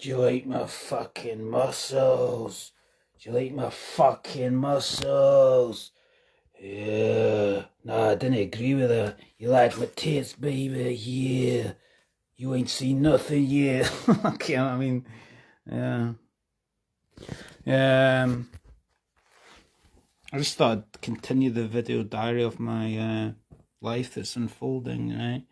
Do you like my fucking muscles? Do you like my fucking muscles? Yeah. Nah, I didn't agree with her. You like my tits, baby? Yeah. You ain't seen nothing yet. Okay, I mean, yeah. I just thought I'd continue the video diary of my life that's unfolding, right?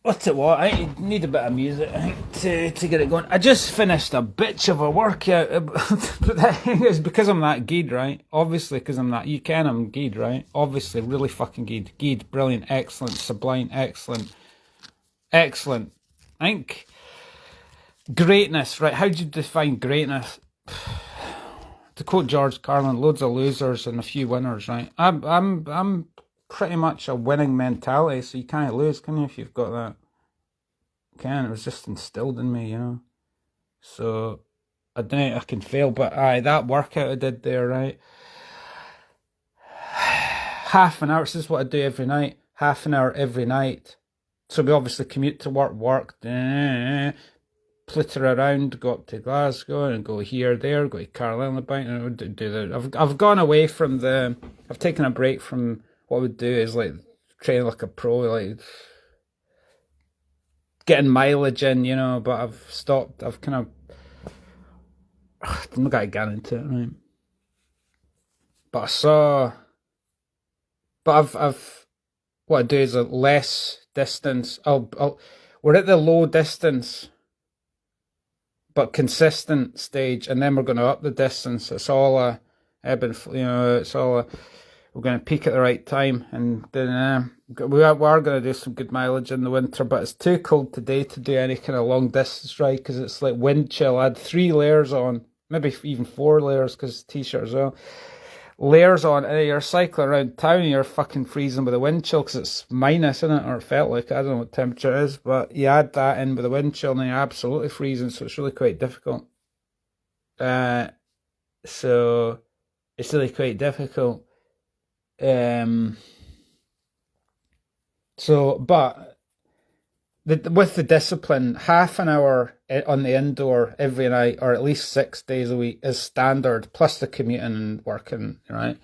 What's it what? I need a bit of music, I think, to get it going. I just finished a bitch of a workout. But the thing is, because I'm that geed, right? Obviously, because I'm that, you can, I'm geed, right? Obviously, really fucking geed. Geed, brilliant, excellent, sublime, excellent, excellent. I think greatness, right? How do you define greatness? To quote George Carlin, loads of losers and a few winners, right? I'm pretty much a winning mentality, so you can't lose, can you, if you've got that? You can. It was just instilled in me, you know. So I don't think I can fail, but aye, that workout I did there, right? Half an hour. This is what I do every night. Half an hour every night. So we obviously commute to work, flitter around, go up to Glasgow and go here, there, go to Carlisle about and do that. I've gone away from I've taken a break from what I would do is like train like a pro, like getting mileage in, you know, but I've stopped. I've kind of I'm not gonna get into it, right? But I saw I've what I do is a less distance. We're at the low distance but consistent stage, and then we're going to up the distance. It's all a ebb and you know, it's all a, we're going to peak at the right time, and then we are going to do some good mileage in the winter, but it's too cold today to do any kind of long distance ride because it's like wind chill. I had 3 layers on, maybe even 4 layers because t-shirt as well. Layers on, and you're cycling around town and you're fucking freezing with the wind chill because it's minus, isn't it? Or it felt like, I don't know what temperature it is, but you add that in with the wind chill and you're absolutely freezing, so it's really quite difficult. So it's really quite difficult. But with the discipline, half an hour on the indoor every night, or at least 6 days a week, is standard, plus the commuting and working, right?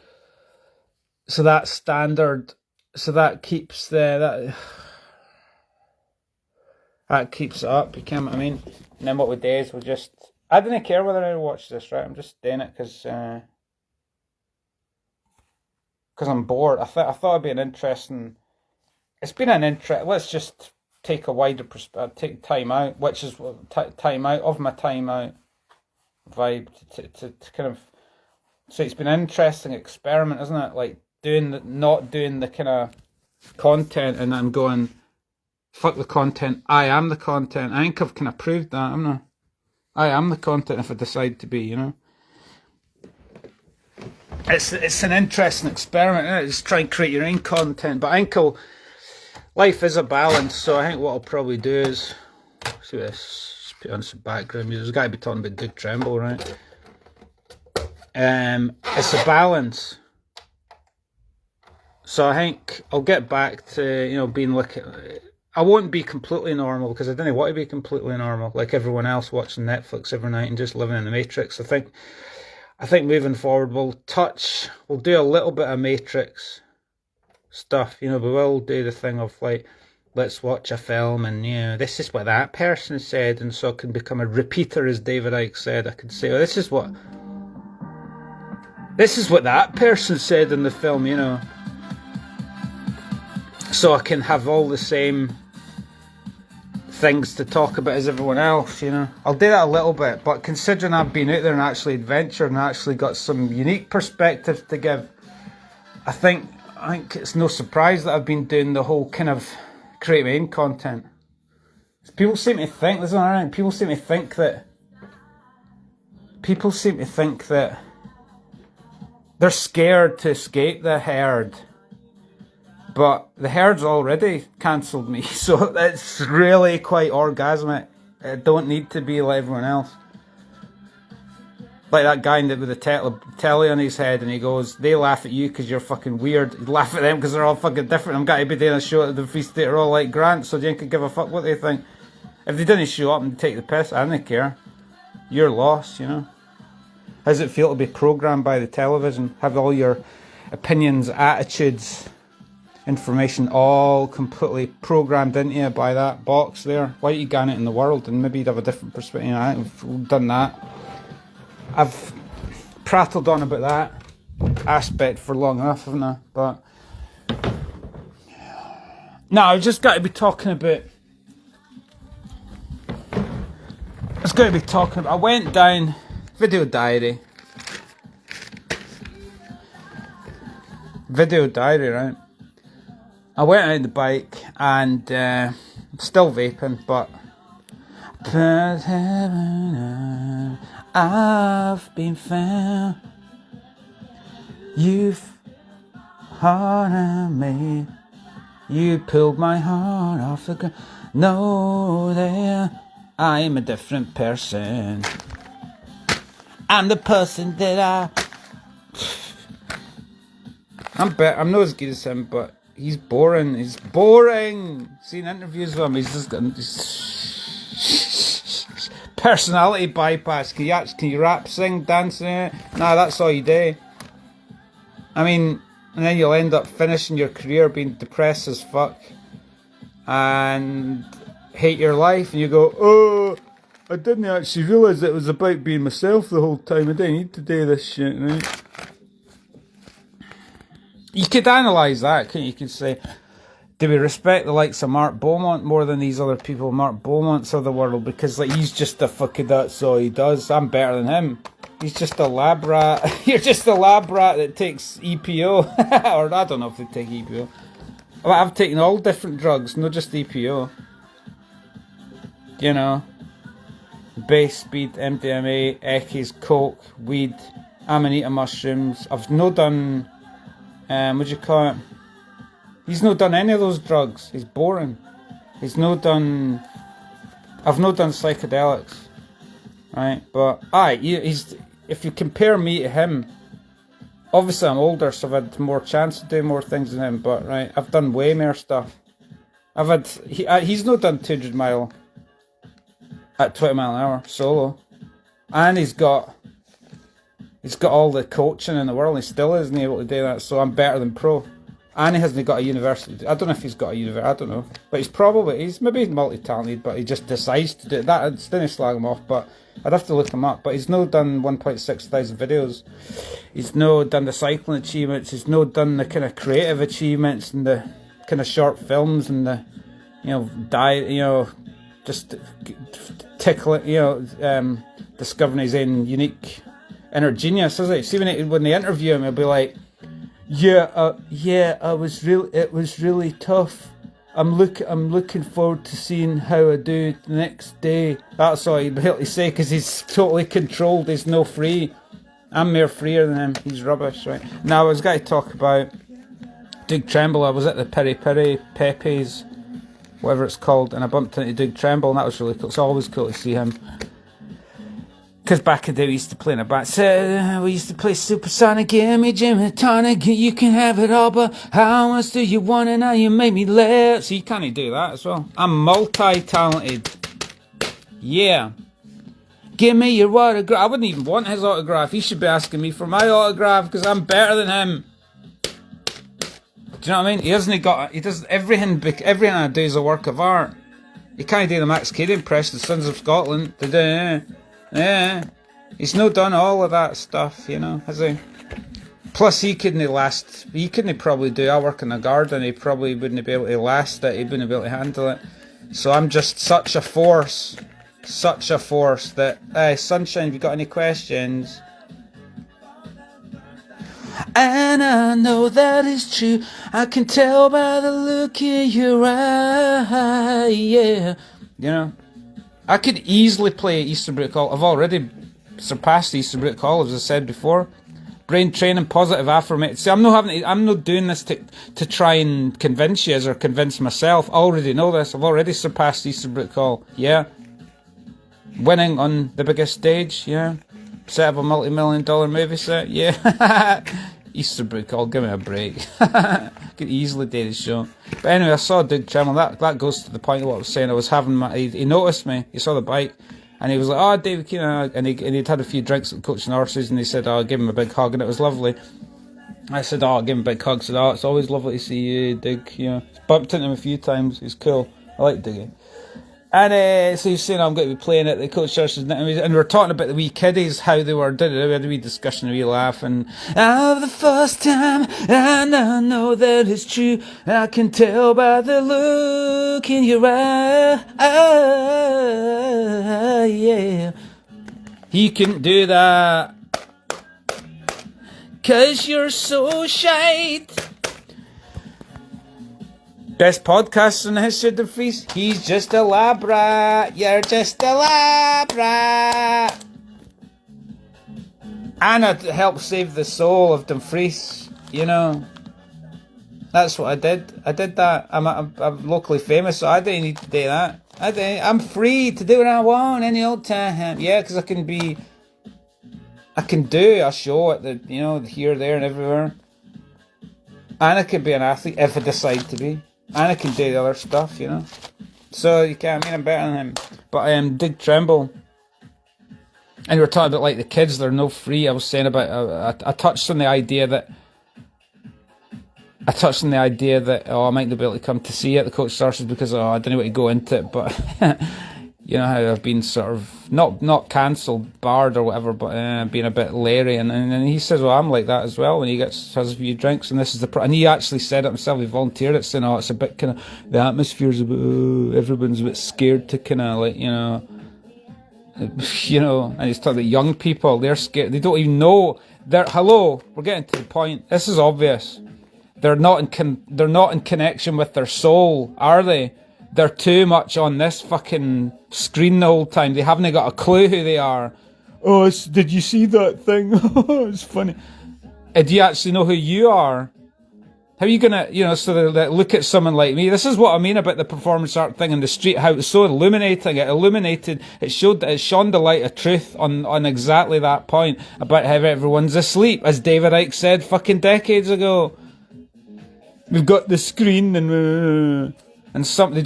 So that's standard. So that keeps that keeps it up. You know what I mean? And then what we do is we just, I didn't care whether I watch this, right? I'm just doing it because I'm bored. I thought it'd be an interesting. It's been an interest. Let's just take a wider perspective, take time out, which is time out of my time out vibe to kind of. So it's been an interesting experiment, isn't it? Like not doing the kind of content, and I'm going, fuck the content. I am the content. I think I've kind of proved that. I am the content if I decide to be, you know. It's an interesting experiment, isn't it? Just try and create your own content, but I think life is a balance, so I think what I'll probably do is see this. Just put on some background music. There's got to be talking about Duke Tremble, right? It's a balance. So I think I'll get back to, you know, being like, I won't be completely normal because I don't want to be completely normal like everyone else watching Netflix every night and just living in the Matrix. I think moving forward we'll do a little bit of Matrix stuff, you know, but we'll do the thing of like, let's watch a film and, you know, this is what that person said, and so I can become a repeater, as David Icke said. I could say, oh, this is what that person said in the film, you know, so I can have all the same things to talk about as everyone else, you know. I'll do that a little bit, but considering I've been out there and actually adventured and actually got some unique perspective to give, I think it's no surprise that I've been doing the whole kind of create my own content. People seem to think, this is all right, people seem to think that they're scared to escape the herd. But the herd's already cancelled me, so it's really quite orgasmic. I don't need to be like everyone else. Like that guy with the telly on his head, and he goes, they laugh at you because you're fucking weird. You laugh at them because they're all fucking different. I'm going to be doing a show at the Free State are all like Grant, so you can give a fuck what they think. If they didn't show up and take the piss, I don't care. You're lost, you know. How does it feel to be programmed by the television? Have all your opinions, attitudes, information all completely programmed into you by that box there? Why don't you go it in the world and maybe you'd have a different perspective? You know, I've done that. I've prattled on about that aspect for long enough, haven't I? But no, I've just got to be talking about. It's got to be talking about. I went down video diary, right? I went out on the bike and still vaping, but I've been found. You've haunted me. You pulled my heart off the ground. No, there, I'm a different person. I'm the person that I'm not as good as him, but he's boring. He's boring. Seen interviews with him, he's just got personality bypass. Can you rap, sing, dance? Nah, that's all you do. I mean, and then you'll end up finishing your career being depressed as fuck and hate your life, and you go, oh, I didn't actually realise it was about being myself the whole time. I didn't need to do this shit, right? You could analyse that, couldn't you? You could say, do we respect the likes of Mark Beaumont more than these other people? Mark Beaumont's of the world, because like he's just a fucking, that's all he does. I'm better than him. He's just a lab rat. You're just a lab rat that takes EPO. Or I don't know if they take EPO. But I've taken all different drugs, not just EPO. You know, base, speed, MDMA, Eckies, coke, weed, amanita mushrooms. I've no done, what do you call it? He's not done any of those drugs. He's boring. I've not done psychedelics, right? But if you compare me to him, obviously I'm older, so I've had more chance to do more things than him. But right, I've done way more stuff. He's not done 200 mile at 20 mile an hour solo, and he's got all the coaching in the world. He still isn't able to do that. So I'm better than pro. And he hasn't got a university. I don't know if he's got a university. I don't know. But he's maybe multi-talented, but he just decides to do that. I didn't slag him off, but I'd have to look him up. But he's no done 1.6 thousand videos. He's no done the cycling achievements. He's no done the kind of creative achievements and the kind of short films and the, just tickling, discovering his own unique inner genius. See, when they interview him, he'll be like, it was really tough. I'm looking forward to seeing how I do the next day. That's all he'd be able to say, because he's totally controlled. He's no free. I'm more freer than him. He's rubbish, right? Now, I was going to talk about Doug Tremble. I was at the Peri Peri Pepe's, whatever it's called, and I bumped into Doug Tremble, and that was really cool. It's always cool to see him. Because back in the day we used to play in a band. So we used to play Supersonic, give me gin and tonic, you can have it all, but how much do you want it now? You make me laugh. So you can't do that as well. I'm multi-talented. Yeah. Give me your autograph. I wouldn't even want his autograph. He should be asking me for my autograph, because I'm better than him. Do you know what I mean? He does everything I do is a work of art. He can't do the Max Cady impression, the Sons of Scotland. Yeah, he's not done all of that stuff, has he? Plus, he couldn't probably do. I work in a garden, he probably wouldn't be able to last it, he wouldn't be able to handle it. So I'm just such a force that, Sunshine, have you got any questions? And I know that is true, I can tell by the look in your eye, yeah. I could easily play Easterbrook Hall. I've already surpassed Easterbrook Hall, as I said before. Brain training, positive affirmation. See, I'm not doing this to try and convince you or convince myself. I already know this. I've already surpassed Easterbrook Hall. Yeah. Winning on the biggest stage. Yeah. set of a multi-million-dollar movie set. Yeah. Easterbrook, I'll give me a break. Could easily do the show. But anyway, I saw Doug Tremble. That goes to the point of what I was saying. I was having he noticed me. He saw the bike. And he was like, oh, David Keenan. And he'd had a few drinks at Coaching Horses. And he said, oh, I'll give him a big hug. And it was lovely. I said, oh, I'll give him a big hug. I said, oh, it's always lovely to see you, Doug. You know, bumped into him a few times. He's cool. I like Dougie. And so he's saying, I'm going to be playing at the Coach Churches, and we were talking about the wee kiddies, how they were doing it. We had a wee discussion, a wee laugh, and the first time, and I know that it's true. I can tell by the look in your eye, yeah. He couldn't do that, 'cause you're so shite. Best podcast in the history of Dumfries. He's just a lab rat. You're just a lab rat. And it helped save the soul of Dumfries. You know, that's what I did. I did that. I'm locally famous, so I didn't need to do that. I'm free to do what I want any old time. Yeah, because I can do a show at the, you know, here, there, and everywhere. And I can be an athlete if I decide to be. And I can do the other stuff, you know. So you can't mean I'm better than him. But Doug Tremble, and we were talking about like the kids, they're no free. I was saying about I touched on the idea that I might not be able to come to see it at the Coach Starship because I don't know what to go into it, but you know how I've been sort of not cancelled, barred or whatever, but being a bit leery, and he says, well, I'm like that as well when he has a few drinks, and this is and he actually said it himself. He volunteered it, saying, oh, it's a bit kind of, the atmosphere's a bit, everyone's a bit scared to kind of like, you know, and he's talking about young people. They're scared. They don't even know. We're getting to the point. This is obvious. They're not in connection with their soul, are they? They're too much on this fucking screen the whole time. They haven't got a clue who they are. Oh, did you see that thing? It's funny. Do you actually know who you are? How are you gonna, so they look at someone like me? This is what I mean about the performance art thing in the street, how it's so illuminating. It shone the light of truth on exactly that point about how everyone's asleep, as David Icke said fucking decades ago. We've got the screen and some they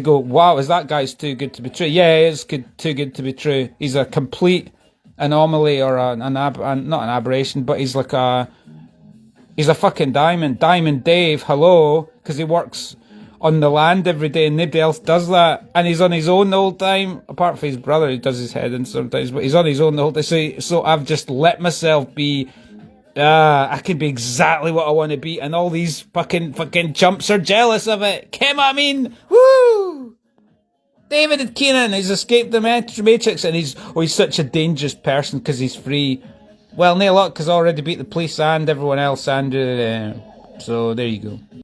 go, wow, is that guy's too good to be true? Yeah, he is too good to be true. He's a complete anomaly or not an aberration, but he's like he's a fucking Diamond Dave, hello, because he works on the land every day and nobody else does that, and he's on his own the whole time, apart from his brother who does his head in sometimes, but he's on his own the whole time. So I've just let myself be. I can be exactly what I want to be, and all these fucking chumps are jealous of it. Come on, I mean, woo! David Keenan, he's escaped the Matrix, and he's such a dangerous person because he's free. Well, no luck, because I already beat the police and everyone else, and so there you go.